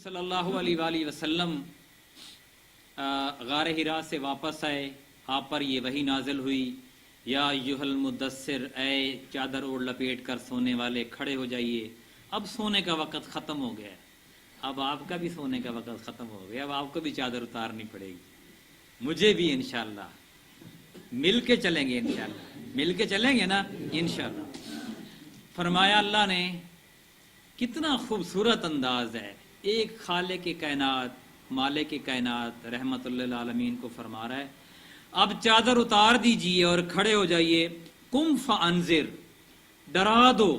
صلی اللہ علیہ وآلہ وسلم غار حرا سے واپس آئے، آپ پر یہ وحی نازل ہوئی، یا ایھا المدثر، اے چادر اوڑھ لپیٹ کر سونے والے کھڑے ہو جائیے، اب سونے کا وقت ختم ہو گیا ہے، اب آپ کا بھی سونے کا وقت ختم ہو گیا، اب آپ کو بھی چادر اتارنی پڑے گی، مجھے بھی انشاءاللہ مل کے چلیں گے، انشاءاللہ مل کے چلیں گے نا انشاءاللہ۔ فرمایا اللہ نے کتنا خوبصورت انداز ہے، ایک خالق کائنات مالک کائنات رحمت للعالمین کو فرما رہا ہے اب چادر اتار دیجئے اور کھڑے ہو جائیے، قم فانذر، ڈرا دو،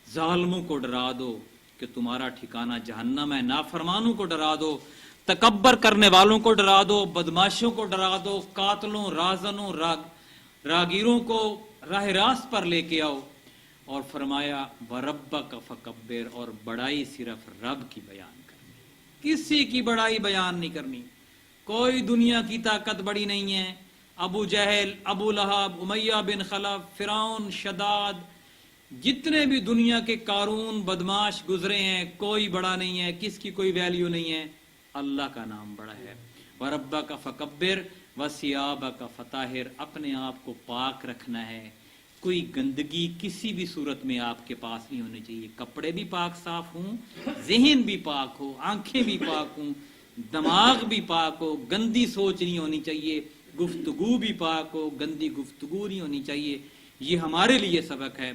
ظالموں کو ڈرا دو کہ تمہارا ٹھکانہ جہنم ہے، نافرمانوں کو ڈرا دو، تکبر کرنے والوں کو ڈرا دو، بدماشوں کو ڈرا دو، قاتلوں، رازنوں، راگیروں کو راہ راست پر لے کے آؤ، اور فرمایا وَرَبَّكَ فَكَبِّرْ، اور بڑائی صرف رب کی بیان کرنی، کسی کی بڑائی بیان نہیں کرنی، کوئی دنیا کی طاقت بڑی نہیں ہے، ابو جہل، ابو لہب، امیہ بن خلف، فرعون، شداد، جتنے بھی دنیا کے قارون بدماش گزرے ہیں، کوئی بڑا نہیں ہے، کس کی کوئی ویلیو نہیں ہے، اللہ کا نام بڑا ہے۔ وَرَبَّكَ فَكَبِّرْ وَثِيَابَكَ فَطَهِّرْ، اپنے آپ کو پاک رکھنا ہے، کوئی گندگی کسی بھی صورت میں آپ کے پاس نہیں ہونی چاہیے، کپڑے بھی پاک صاف ہوں، ذہن بھی پاک ہو، آنکھیں بھی پاک ہوں، دماغ بھی پاک ہو، گندی سوچ نہیں ہونی چاہیے، گفتگو بھی پاک ہو، گندی گفتگو نہیں ہونی چاہیے، یہ ہمارے لیے سبق ہے۔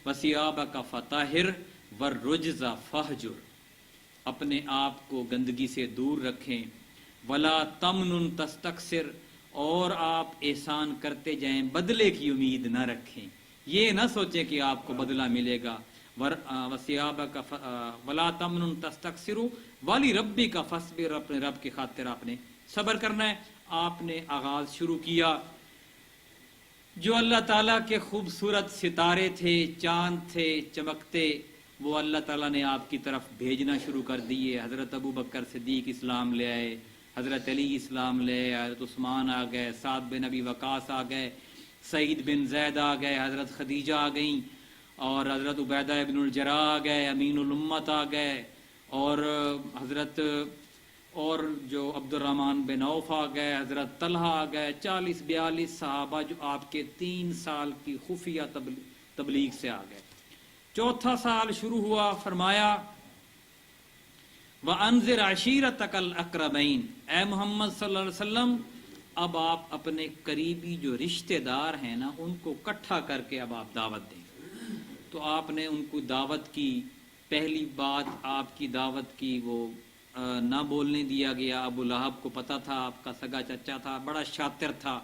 وَثِيَابَكَ فَطَهِّرْ وَالرُّجْزَ فَاهْجُرْ، اپنے آپ کو گندگی سے دور رکھیں، وَلَا تَمْنُن تَسْتَكْثِرْ، اور آپ احسان کرتے جائیں، بدلے کی امید نہ رکھیں، یہ نہ سوچیں کہ آپ کو بدلہ ملے گا۔ وَثِيَابَكَ وَلَا تَمْنُن تَسْتَكْثِرُ وَلِرَبِّكَ فَاصْبِرْ، اپنے رب کی خاطر آپ نے صبر کرنا ہے۔ آپ نے آغاز شروع کیا، جو اللہ تعالیٰ کے خوبصورت ستارے تھے، چاند تھے چمکتے، وہ اللہ تعالیٰ نے آپ کی طرف بھیجنا شروع کر دیے، حضرت ابو بکر صدیق اسلام لے آئے، حضرت علی اسلام لے آئے، حضرت عثمان آ گئے، سعد بن ابی وقاص آ گئے، سعید بن زید آ گئے، حضرت خدیجہ آ گئیں، اور حضرت عبیدہ ابن الجراح آ گئے، امین الامت آ گئے، اور حضرت اور جو عبد الرحمن بن عوف آ گئے، حضرت طلحہ آ گئے، 40-42 صحابہ جو آپ کے 3 سال کی خفیہ تبلیغ سے آ گئے۔ چوتھا سال شروع ہوا، فرمایا وَأَنذِرْ عَشِيرَتَكَ الْأَقْرَبَيْنَ، اے محمد صلی اللہ علیہ وسلم اب آپ اپنے قریبی جو رشتہ دار ہیں نا ان کو اکٹھا کر کے اب آپ دعوت دیں۔ تو آپ نے ان کو دعوت کی، پہلی بات آپ کی دعوت کی، وہ نہ بولنے دیا گیا، ابو لہب کو پتہ تھا، آپ کا سگا چچا تھا، بڑا شاطر تھا،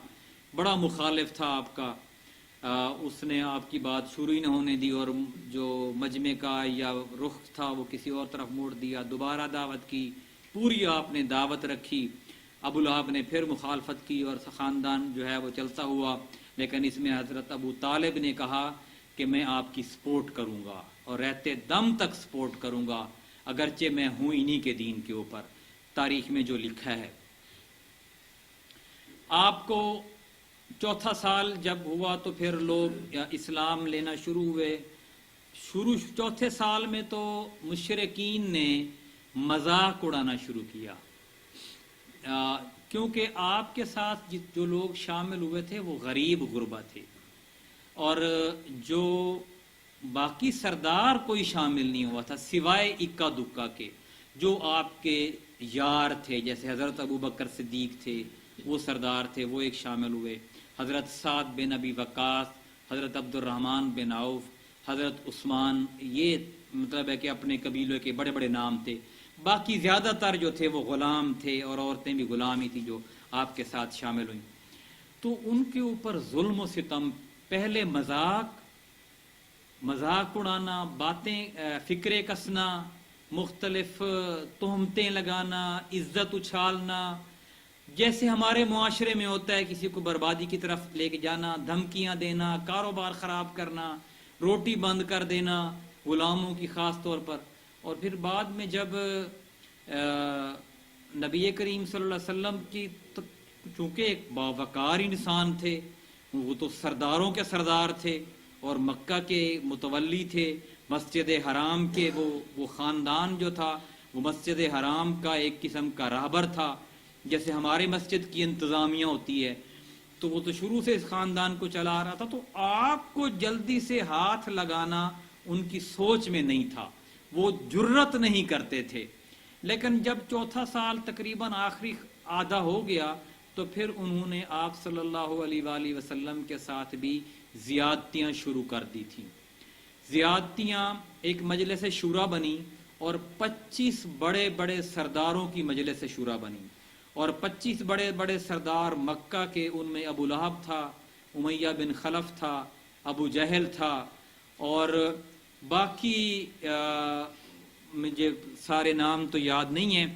بڑا مخالف تھا آپ کا، اس نے آپ کی بات شروع ہی نہ ہونے دی، اور جو مجمع کا یا رخ تھا وہ کسی اور طرف موڑ دیا، دوبارہ دعوت کی، پوری آپ نے دعوت رکھی، ابو لہب نے پھر مخالفت کی، اور خاندان جو ہے وہ چلتا ہوا، لیکن اس میں حضرت ابو طالب نے کہا کہ میں آپ کی سپورٹ کروں گا اور رہتے دم تک سپورٹ کروں گا، اگرچہ میں ہوں انہی کے دین کے اوپر، تاریخ میں جو لکھا ہے۔ آپ کو چوتھا سال جب ہوا تو پھر لوگ اسلام لینا شروع ہوئے۔ چوتھے سال میں تو مشرکین نے مذاق اڑانا شروع کیا، کیونکہ آپ کے ساتھ جو لوگ شامل ہوئے تھے وہ غریب غربا تھے، اور جو باقی سردار کوئی شامل نہیں ہوا تھا سوائے اکا دکا کے، جو آپ کے یار تھے، جیسے حضرت ابو بکر صدیق تھے، وہ سردار تھے، وہ ایک شامل ہوئے، حضرت سعد بن ابی وقاص، حضرت عبد الرحمن بن عوف، حضرت عثمان، یہ مطلب ہے کہ اپنے قبیلے کے بڑے بڑے نام تھے، باقی زیادہ تر جو تھے وہ غلام تھے، اور عورتیں بھی غلام ہی تھیں جو آپ کے ساتھ شامل ہوئیں۔ تو ان کے اوپر ظلم و ستم، پہلے مذاق اڑانا، باتیں فکرے کسنا، مختلف تہمتیں لگانا، عزت اچھالنا، جیسے ہمارے معاشرے میں ہوتا ہے، کسی کو بربادی کی طرف لے کے جانا، دھمکیاں دینا، کاروبار خراب کرنا، روٹی بند کر دینا غلاموں کی خاص طور پر۔ اور پھر بعد میں جب نبی کریم صلی اللہ علیہ وسلم کی چونکہ ایک باوقار انسان تھے، وہ تو سرداروں کے سردار تھے اور مکہ کے متولی تھے، مسجد حرام کے وہ خاندان جو تھا وہ مسجد حرام کا ایک قسم کا راہبر تھا، جیسے ہمارے مسجد کی انتظامیہ ہوتی ہے، تو وہ تو شروع سے اس خاندان کو چلا رہا تھا، تو آپ کو جلدی سے ہاتھ لگانا ان کی سوچ میں نہیں تھا، وہ جرت نہیں کرتے تھے۔ لیکن جب چوتھا سال تقریباً آخری آدھا ہو گیا تو پھر انہوں نے آپ صلی اللہ علیہ وآلہ وسلم کے ساتھ بھی زیادتیاں شروع کر دی تھیں۔ زیادتیاں ایک مجلس شورا بنی اور 25 بڑے بڑے سرداروں کی مجلس شورا بنی، اور 25 بڑے بڑے سردار مکہ کے، ان میں ابو لہب تھا، امیہ بن خلف تھا، ابو جہل تھا، اور باقی مجھے سارے نام تو یاد نہیں ہیں،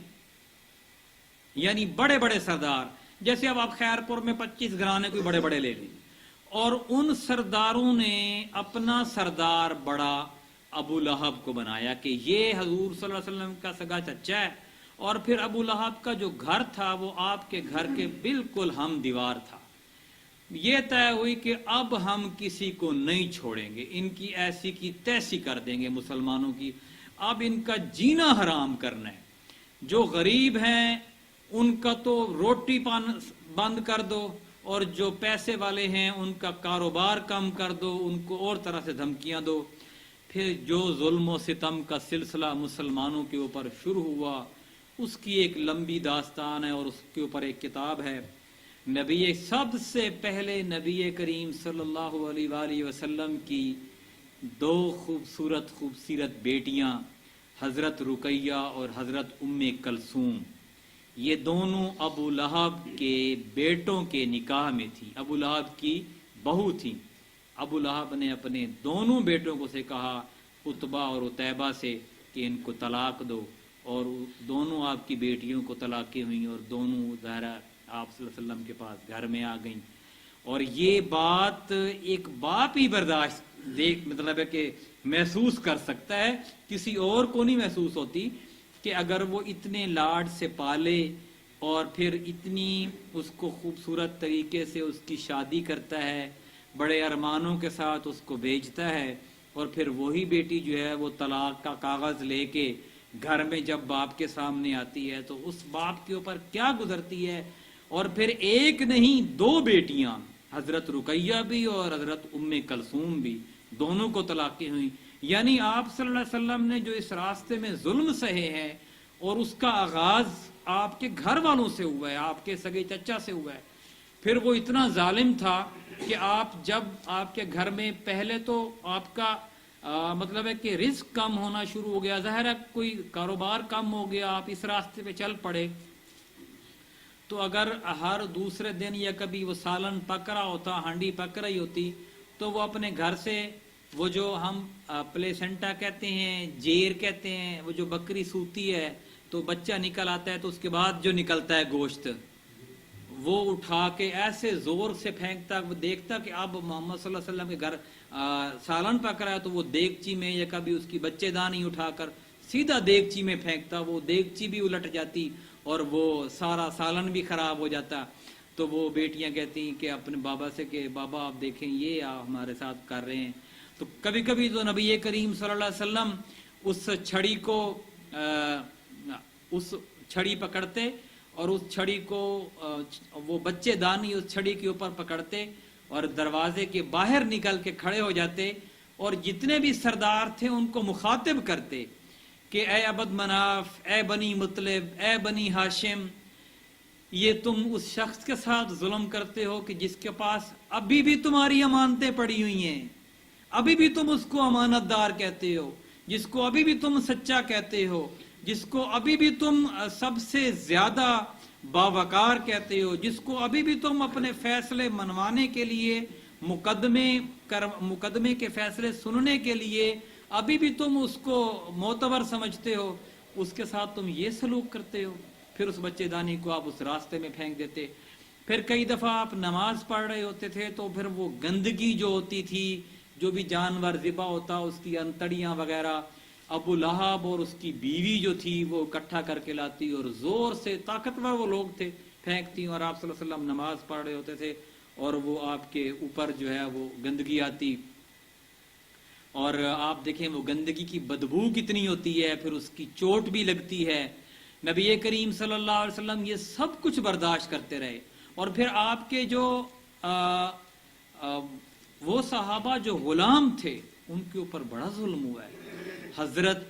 یعنی بڑے بڑے سردار، جیسے اب آپ خیر پور میں 25 گھرانے کوئی بڑے بڑے لے لیں، اور ان سرداروں نے اپنا سردار بڑا ابو لہب کو بنایا کہ یہ حضور صلی اللہ علیہ وسلم کا سگا چچا ہے، اور پھر ابو لہب کا جو گھر تھا وہ آپ کے گھر کے بالکل ہم دیوار تھا۔ یہ طے ہوئی کہ اب ہم کسی کو نہیں چھوڑیں گے، ان کی ایسی کی تیسی کر دیں گے مسلمانوں کی، اب ان کا جینا حرام کرنا ہے، جو غریب ہیں ان کا تو روٹی بند کر دو، اور جو پیسے والے ہیں ان کا کاروبار کم کر دو، ان کو اور طرح سے دھمکیاں دو۔ پھر جو ظلم و ستم کا سلسلہ مسلمانوں کے اوپر شروع ہوا، اس کی ایک لمبی داستان ہے اور اس کے اوپر ایک کتاب ہے۔ سب سے پہلے نبی کریم صلی اللہ علیہ وآلہ وسلم کی 2 خوبصورت بیٹیاں، حضرت رقیہ اور حضرت ام کلثوم، یہ دونوں ابو لہب کے بیٹوں کے نکاح میں تھی، ابو لہب کی بہو تھی۔ ابو لہب نے اپنے دونوں بیٹوں کو سے کہا، عتبہ اور عتیبہ سے، کہ ان کو طلاق دو، اور دونوں آپ کی بیٹیوں کو طلاقیں ہوئیں، اور دونوں ظاہرہ آپ صلی اللہ علیہ وسلم کے پاس گھر میں آ گئیں۔ اور یہ بات ایک باپ ہی برداشت مطلب ہے کہ محسوس کر سکتا ہے، کسی اور کو نہیں محسوس ہوتی، کہ اگر وہ اتنے لاڈ سے پالے اور پھر اتنی اس کو خوبصورت طریقے سے اس کی شادی کرتا ہے، بڑے ارمانوں کے ساتھ اس کو بھیجتا ہے، اور پھر وہی بیٹی جو ہے وہ طلاق کا کاغذ لے کے گھر میں جب باپ کے سامنے آتی ہے تو اس باپ کے اوپر کیا گزرتی ہے۔ اور پھر ایک نہیں 2 بیٹیاں، حضرت رقیہ بھی اور حضرت ام کلثوم بھی، دونوں کو طلاقیں ہوئیں۔ یعنی آپ صلی اللہ علیہ وسلم نے جو اس راستے میں ظلم سہے ہیں، اور اس کا آغاز آپ کے گھر والوں سے ہوا ہے، آپ کے سگے چچا سے ہوا ہے۔ پھر وہ اتنا ظالم تھا کہ جب آپ کے گھر میں پہلے تو آپ کا مطلب ہے کہ رزق کم ہونا شروع ہو گیا، ظاہر ہے کوئی کاروبار کم ہو گیا، آپ اس راستے پہ چل پڑے، تو اگر ہر دوسرے دن یا کبھی وہ سالن پک رہا ہوتا، ہانڈی پک رہی ہوتی، تو وہ اپنے گھر سے وہ جو ہم پلیسنٹا کہتے ہیں، جیر کہتے ہیں، وہ جو بکری سوتی ہے تو بچہ نکل آتا ہے، تو اس کے بعد جو نکلتا ہے گوشت، وہ اٹھا کے ایسے زور سے پھینکتا، وہ دیکھتا کہ اب محمد صلی اللہ علیہ وسلم کے گھر سالن پک رہا ہے، تو وہ دیگچی میں یا کبھی اس کی بچے دانی اٹھا کر سیدھا دیگچی میں پھینکتا، وہ دیگچی بھی الٹ جاتی اور وہ سارا سالن بھی خراب ہو جاتا۔ تو وہ بیٹیاں کہتی کہ اپنے بابا سے کہ بابا آپ دیکھیں یہ ہمارے ساتھ کر رہے ہیں۔ تو کبھی کبھی تو نبی کریم صلی اللہ علیہ وسلم اس چھڑی پکڑتے، اور اس چھڑی کو وہ بچے دانی اس چھڑی کے اوپر پکڑتے اور دروازے کے باہر نکل کے کھڑے ہو جاتے، اور جتنے بھی سردار تھے ان کو مخاطب کرتے کہ اے عبد مناف، اے بنی مطلب، اے بنی ہاشم، یہ تم اس شخص کے ساتھ ظلم کرتے ہو کہ جس کے پاس ابھی بھی تمہاری امانتیں پڑی ہوئی ہیں، ابھی بھی تم اس کو امانت دار کہتے ہو، جس کو ابھی بھی تم سچا کہتے ہو، جس کو ابھی بھی تم سب سے زیادہ باوقار کہتے ہو، جس کو ابھی بھی تم اپنے فیصلے منوانے کے لیے مقدمے کے فیصلے سننے کے لیے ابھی بھی تم اس کو معتبر سمجھتے ہو، اس کے ساتھ تم یہ سلوک کرتے ہو۔ پھر اس بچے دانی کو آپ اس راستے میں پھینک دیتے۔ پھر کئی دفعہ آپ نماز پڑھ رہے ہوتے تھے تو پھر وہ گندگی جو ہوتی تھی، جو بھی جانور ذبح ہوتا، اس کی انتڑیاں وغیرہ ابو لہب اور اس کی بیوی جو تھی وہ اکٹھا کر کے لاتی، اور زور سے، طاقتور وہ لوگ تھے، پھینکتی، اور آپ صلی اللہ علیہ وسلم نماز پڑھ رہے ہوتے تھے اور وہ آپ کے اوپر جو ہے وہ گندگی آتی۔ اور آپ دیکھیں وہ گندگی کی بدبو کتنی ہوتی ہے، پھر اس کی چوٹ بھی لگتی ہے. نبی کریم صلی اللہ علیہ وسلم یہ سب کچھ برداشت کرتے رہے. اور پھر آپ کے جو وہ صحابہ جو غلام تھے ان کے اوپر بڑا ظلم ہوا ہے. حضرت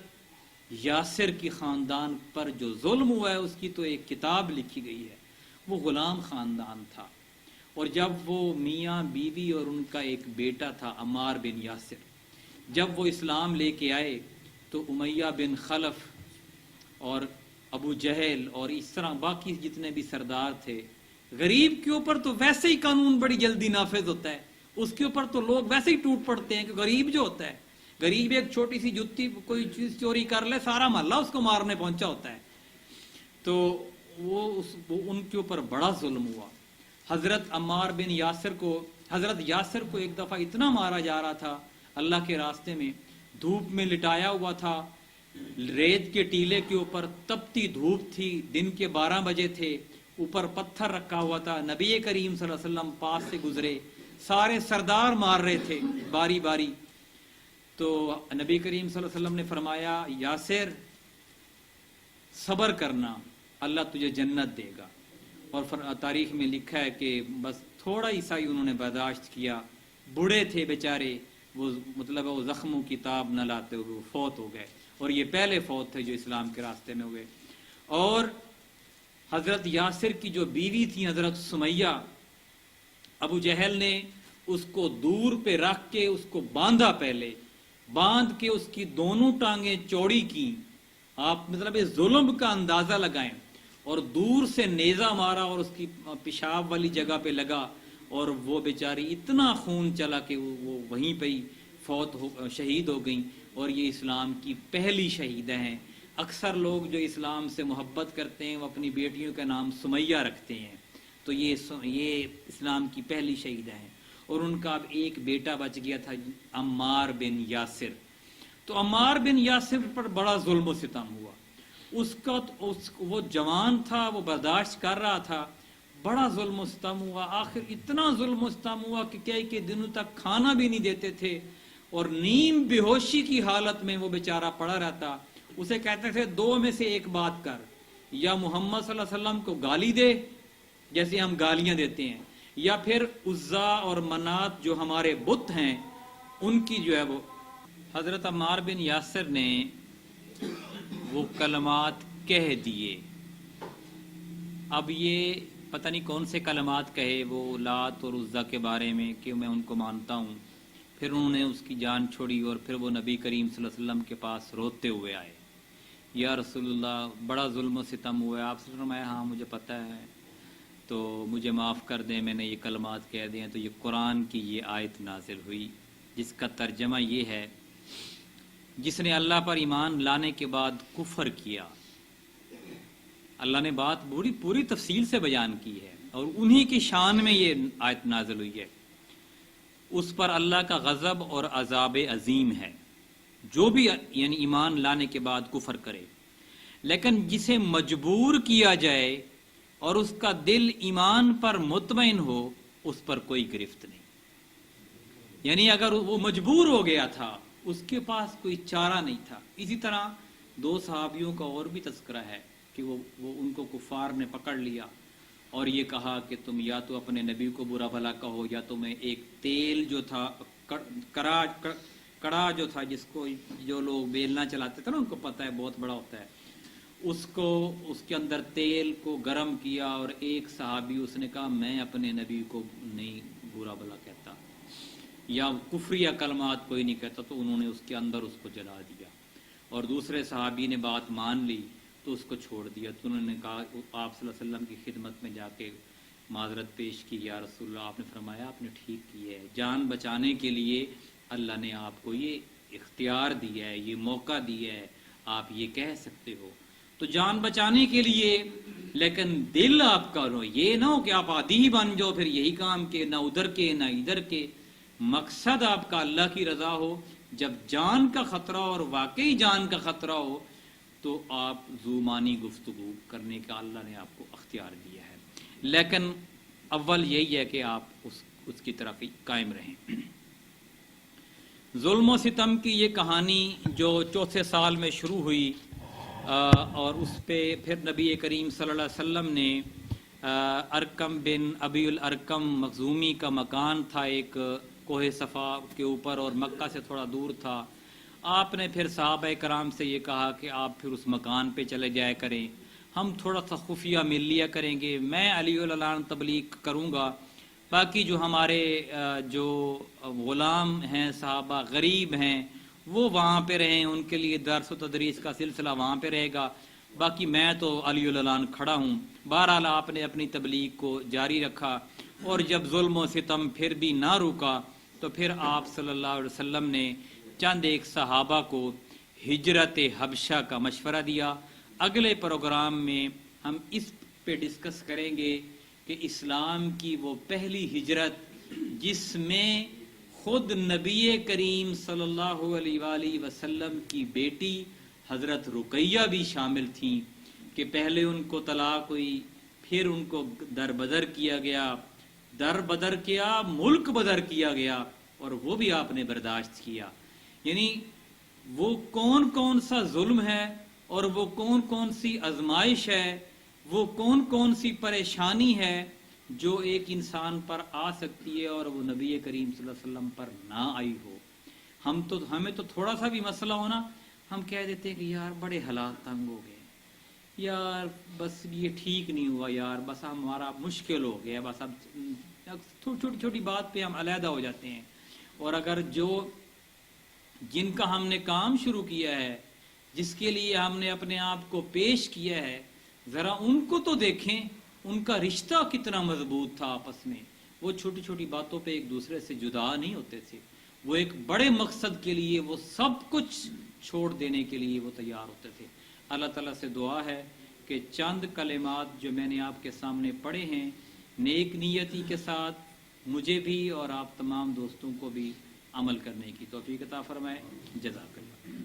یاسر کی خاندان پر جو ظلم ہوا ہے اس کی تو ایک کتاب لکھی گئی ہے. وہ غلام خاندان تھا، اور جب وہ میاں بیوی اور ان کا ایک بیٹا تھا عمار بن یاسر، جب وہ اسلام لے کے آئے تو امیہ بن خلف اور ابو جہل اور اس طرح باقی جتنے بھی سردار تھے، غریب کے اوپر تو ویسے ہی قانون بڑی جلدی نافذ ہوتا ہے، اس کے اوپر تو لوگ ویسے ہی ٹوٹ پڑتے ہیں کہ غریب جو ہوتا ہے، غریب ایک چھوٹی سی جتی کوئی چیز چوری کر لے سارا محلہ اس کو مارنے پہنچا ہوتا ہے. تو وہ ان کے اوپر بڑا ظلم ہوا. حضرت عمار بن یاسر کو حضرت یاسر کو ایک دفعہ اتنا مارا جا رہا تھا اللہ کے راستے میں، دھوپ میں لٹایا ہوا تھا ریت کے ٹیلے کے اوپر، تپتی دھوپ تھی، دن کے 12 بجے تھے، اوپر پتھر رکھا ہوا تھا. نبی کریم صلی اللہ علیہ وسلم پاس سے گزرے، سارے سردار مار رہے تھے باری باری. تو نبی کریم صلی اللہ علیہ وسلم نے فرمایا یاسر صبر کرنا، اللہ تجھے جنت دے گا. اور تاریخ میں لکھا ہے کہ بس تھوڑا ہی سا ہی انہوں نے برداشت کیا، بوڑھے تھے بیچارے، وہ مطلب وہ زخموں کی تاب نہ لاتے ہوئے فوت ہو گئے. اور یہ پہلے فوت تھے جو اسلام کے راستے میں ہوئے. اور حضرت یاسر کی جو بیوی تھی حضرت سمیہ، ابو جہل نے اس کو دور پہ رکھ کے اس کو باندھا، پہلے باندھ کے اس کی دونوں ٹانگیں چوڑی کی. آپ مطلب اس ظلم کا اندازہ لگائیں. اور دور سے نیزہ مارا اور اس کی پیشاب والی جگہ پہ لگا، اور وہ بیچاری اتنا خون چلا کہ وہ وہیں پہ ہی شہید ہو گئیں. اور یہ اسلام کی پہلی شہیدہ ہیں. اکثر لوگ جو اسلام سے محبت کرتے ہیں وہ اپنی بیٹیوں کا نام سمیہ رکھتے ہیں، تو یہ اسلام کی پہلی شہیدہ ہیں. اور ان کا اب ایک بیٹا بچ گیا تھا عمار بن یاسر. تو عمار بن یاسر پر بڑا ظلم و ستم ہوا. وہ جوان تھا، وہ برداشت کر رہا تھا، بڑا ظلم و ستم ہوا. آخر اتنا ظلم و ستم ہوا کہ کئی دنوں تک کھانا بھی نہیں دیتے تھے، اور نیم بے ہوشی کی حالت میں وہ بیچارہ پڑا رہتا. اسے کہتے تھے دو میں سے ایک بات کر، یا محمد صلی اللہ علیہ وسلم کو گالی دے جیسے ہم گالیاں دیتے ہیں، یا پھر عزا اور منات جو ہمارے بت ہیں ان کی جو ہے وہ. حضرت عمار بن یاسر نے وہ کلمات کہہ دیے. اب یہ پتہ نہیں کون سے کلمات کہے وہ لات اور عزا کے بارے میں کہ میں ان کو مانتا ہوں. پھر انہوں نے اس کی جان چھوڑی، اور پھر وہ نبی کریم صلی اللہ علیہ وسلم کے پاس روتے ہوئے آئے، یا رسول اللہ بڑا ظلم و ستم ہوا ہے. آپ سے فرمایا ہاں مجھے پتہ ہے، تو مجھے معاف کر دیں، میں نے یہ کلمات کہہ دیے. تو یہ قرآن کی یہ آیت نازل ہوئی جس کا ترجمہ یہ ہے، جس نے اللہ پر ایمان لانے کے بعد کفر کیا. اللہ نے بات پوری تفصیل سے بیان کی ہے، اور انہی کی شان میں یہ آیت نازل ہوئی ہے. اس پر اللہ کا غضب اور عذاب عظیم ہے جو بھی یعنی ایمان لانے کے بعد کفر کرے. لیکن جسے مجبور کیا جائے اور اس کا دل ایمان پر مطمئن ہو، اس پر کوئی گرفت نہیں. یعنی اگر وہ مجبور ہو گیا تھا، اس کے پاس کوئی چارہ نہیں تھا. اسی طرح 2 صحابیوں کا اور بھی تذکرہ ہے کہ وہ ان کو کفار نے پکڑ لیا اور یہ کہا کہ تم یا تو اپنے نبی کو برا بھلا کہو، یا تمہیں ایک تیل جو تھا کڑا جو تھا، جس کو جو لوگ بیلنا چلاتے تھے نا ان کو پتہ ہے بہت بڑا ہوتا ہے، اس کے اندر تیل کو گرم کیا. اور ایک صحابی اس نے کہا میں اپنے نبی کو نہیں برا بھلا کہتا، یا کفریہ کلمات کوئی نہیں کہتا. تو انہوں نے اس کے اندر اس کو جلا دیا. اور دوسرے صحابی نے بات مان لی تو اس کو چھوڑ دیا. تو انہوں نے کہا آپ صلی اللہ علیہ وسلم کی خدمت میں جا کے معذرت پیش کی، یا رسول اللہ آپ نے فرمایا آپ نے ٹھیک کی ہے، جان بچانے کے لیے اللہ نے آپ کو یہ اختیار دیا ہے، یہ موقع دیا ہے، آپ یہ کہہ سکتے ہو. تو جان بچانے کے لیے، لیکن دل آپ کا یہ نہ ہو کہ آپ عادی ہی بن جاؤ پھر یہی کام کے، نہ ادھر کے نہ ادھر کے. مقصد آپ کا اللہ کی رضا ہو. جب جان کا خطرہ اور واقعی جان کا خطرہ ہو تو آپ زومانی گفتگو کرنے کا اللہ نے آپ کو اختیار دیا ہے. لیکن اول یہی ہے کہ آپ اس کی طرف ہی قائم رہیں. ظلم و ستم کی یہ کہانی جو چوتھے سال میں شروع ہوئی اور اس پہ پھر نبی کریم صلی اللہ علیہ وسلم نے ارکم بن ابی الارکم مخزومی کا مکان تھا ایک کوہ صفا کے اوپر اور مکہ سے تھوڑا دور تھا. آپ نے پھر صحابہ کرام سے یہ کہا کہ آپ پھر اس مکان پہ چلے جایا کریں, ہم تھوڑا سا خفیہ مل لیا کریں گے, میں علی اللہ تبلیغ کروں گا, باقی جو ہمارے جو غلام ہیں صحابہ غریب ہیں وہ وہاں پہ رہیں, ان کے لیے درس و تدریس کا سلسلہ وہاں پہ رہے گا, باقی میں تو علی اللہ کھڑا ہوں. بہرحال آپ نے اپنی تبلیغ کو جاری رکھا, اور جب ظلم و ستم پھر بھی نہ رکا تو پھر آپ صلی اللہ علیہ وسلم نے چند ایک صحابہ کو ہجرت حبشہ کا مشورہ دیا. اگلے پروگرام میں ہم اس پہ ڈسکس کریں گے کہ اسلام کی وہ پہلی ہجرت جس میں خود نبی کریم صلی اللہ علیہ وآلہ وسلم کی بیٹی حضرت رقیہ بھی شامل تھیں, کہ پہلے ان کو طلاق ہوئی, پھر ان کو در بدر کیا گیا, در بدر کیا, ملک بدر کیا گیا, اور وہ بھی آپ نے برداشت کیا. یعنی وہ کون کون سا ظلم ہے اور وہ کون کون سی آزمائش ہے, وہ کون کون سی پریشانی ہے جو ایک انسان پر آ سکتی ہے اور وہ نبی کریم صلی اللہ علیہ وسلم پر نہ آئی ہو. ہمیں تو تھوڑا سا بھی مسئلہ ہونا ہم کہہ دیتے ہیں کہ یار بڑے حالات تنگ ہو گئے, یار بس یہ ٹھیک نہیں ہوا, یار بس ہمارا مشکل ہو گیا, بس اب چھوٹی چھوٹی بات پہ ہم علیحدہ ہو جاتے ہیں. اور اگر جن کا ہم نے کام شروع کیا ہے, جس کے لیے ہم نے اپنے آپ کو پیش کیا ہے, ذرا ان کو تو دیکھیں, ان کا رشتہ کتنا مضبوط تھا آپس میں. وہ چھوٹی چھوٹی باتوں پہ ایک دوسرے سے جدا نہیں ہوتے تھے, وہ ایک بڑے مقصد کے لیے وہ سب کچھ چھوڑ دینے کے لیے وہ تیار ہوتے تھے. اللہ تعالیٰ سے دعا ہے کہ چند کلمات جو میں نے آپ کے سامنے پڑھے ہیں نیک نیتی کے ساتھ مجھے بھی اور آپ تمام دوستوں کو بھی عمل کرنے کی توفیق عطا فرمائے. جزاک اللہ.